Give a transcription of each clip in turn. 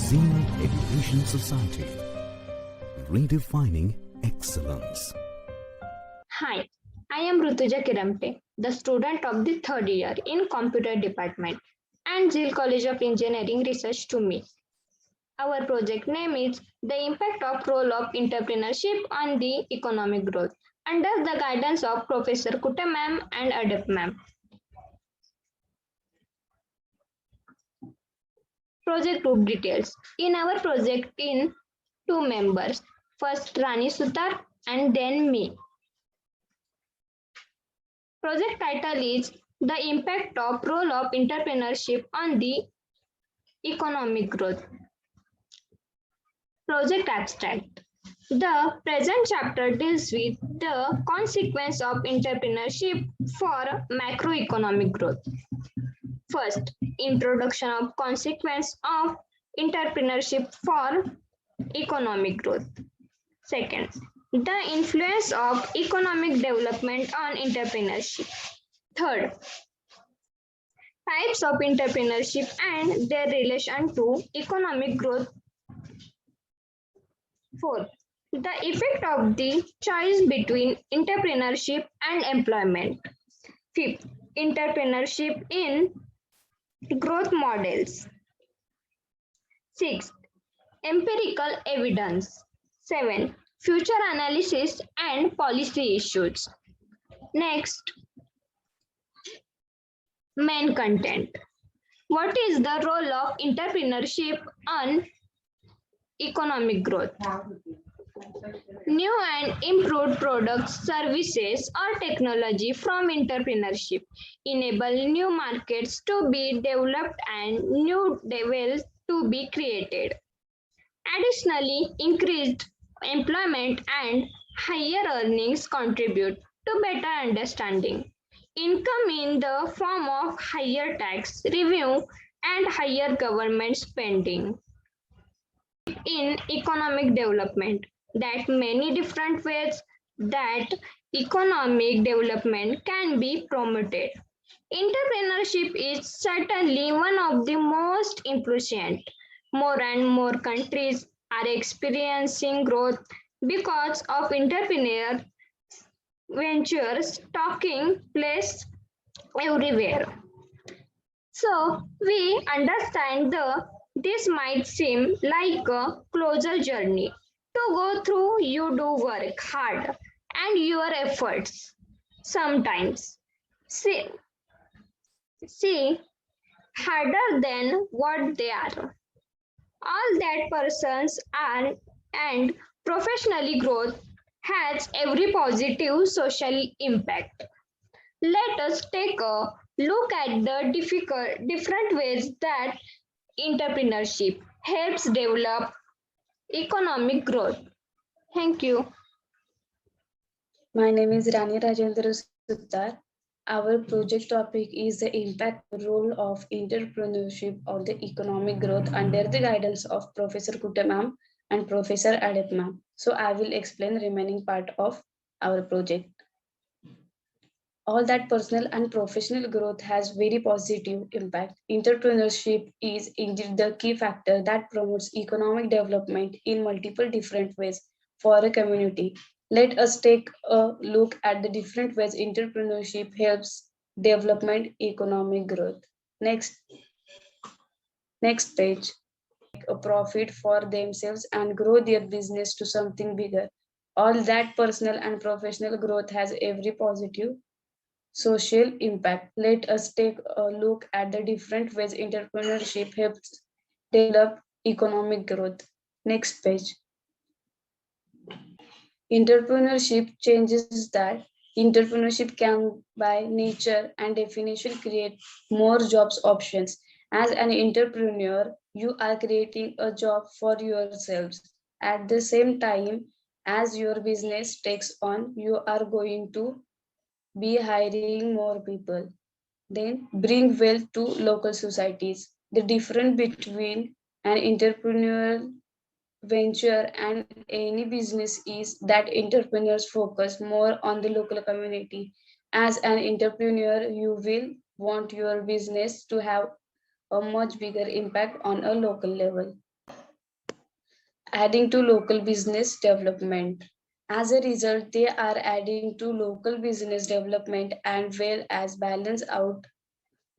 Xena Education Society, redefining excellence. Hi, I am Rutuja Kiramte, the student of the third year in Computer Department and Zil College of Engineering Research to me. Our project name is The Impact of Role of Entrepreneurship on the Economic Growth under the guidance of Professor Kutte ma'am and Adep ma'am. Project group details. In our project in two members, first Rani Sutar and then me. Project title is The Impact of Role of Entrepreneurship on the Economic Growth. Project abstract. The present chapter deals with the consequence of entrepreneurship for macroeconomic growth. First, introduction of consequence of entrepreneurship for economic growth. Second, the influence of economic development on entrepreneurship. Third, types of entrepreneurship and their relation to economic growth. Fourth, the effect of the choice between entrepreneurship and employment. Fifth, entrepreneurship in growth models. Sixth, empirical evidence. 7. Future analysis and policy issues. Next, main content. What is the role of entrepreneurship on economic growth? New and improved products, services, or technology from entrepreneurship enable new markets to be developed and new wealth to be created. Additionally, increased employment and higher earnings contribute to better understanding. Income in the form of higher tax revenue and higher government spending. In economic development, that many different ways that economic development can be promoted. Entrepreneurship is certainly one of the most important. More and more countries are experiencing growth because of entrepreneur ventures taking place everywhere. So we understand this might seem like a closer journey to go through. You do work hard and your efforts sometimes see harder than what they are. All that persons are and professionally growth has every positive social impact. Let us take a look at the different ways that entrepreneurship helps develop economic growth. Thank you. My name is Rani Rajendra Suttar. Our project topic is the impact role of entrepreneurship on the economic growth under the guidance of Professor Kutte ma'am and Professor Adep ma'am. So I will explain the remaining part of our project. All that personal and professional growth has very positive impact. Entrepreneurship is indeed the key factor that promotes economic development in multiple different ways for a community. Let us take a look at the different ways entrepreneurship helps development economic growth. Next page. A profit for themselves and grow their business to something bigger. All that personal and professional growth has every positive social impact. Let us take a look at the different ways entrepreneurship helps develop economic growth. Next page. Entrepreneurship changes that entrepreneurship can by nature and definition create more jobs options. As an entrepreneur, you are creating a job for yourselves. At the same time, as your business takes on, you are going to be hiring more people. Then bring wealth to local societies. The difference between an entrepreneurial venture and any business is that entrepreneurs focus more on the local community. As an entrepreneur, you will want your business to have a much bigger impact on a local level. adding to local business development. As a result, they are adding to local business development and well as balance out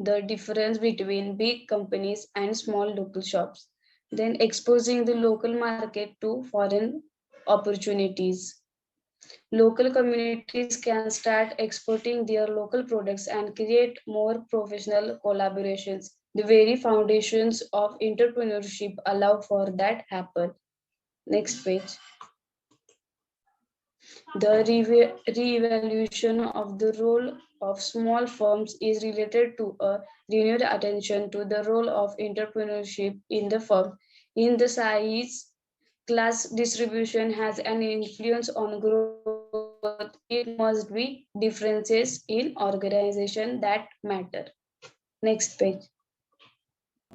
the difference between big companies and small local shops, then exposing the local market to foreign opportunities. Local communities can start exporting their local products and create more professional collaborations. The very foundations of entrepreneurship allow for that happen. Next page. The re-evaluation of the role of small firms is related to a renewed attention to the role of entrepreneurship in the firm. In the size, class distribution has an influence on growth. It must be differences in organization that matter. Next page.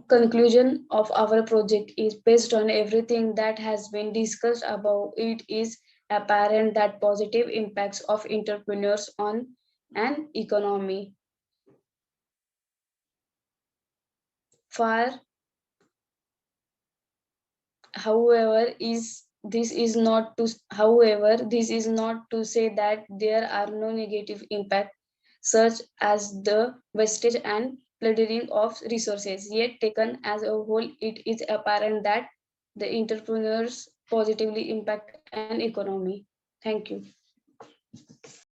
Conclusion of our project is based on everything that has been discussed above. It is apparent that positive impacts of entrepreneurs on an economy far, however this is not to say that there are no negative impacts such as the wastage and plundering of resources. Yet taken as a whole, it is apparent that the entrepreneurs positively impact an economy. Thank you.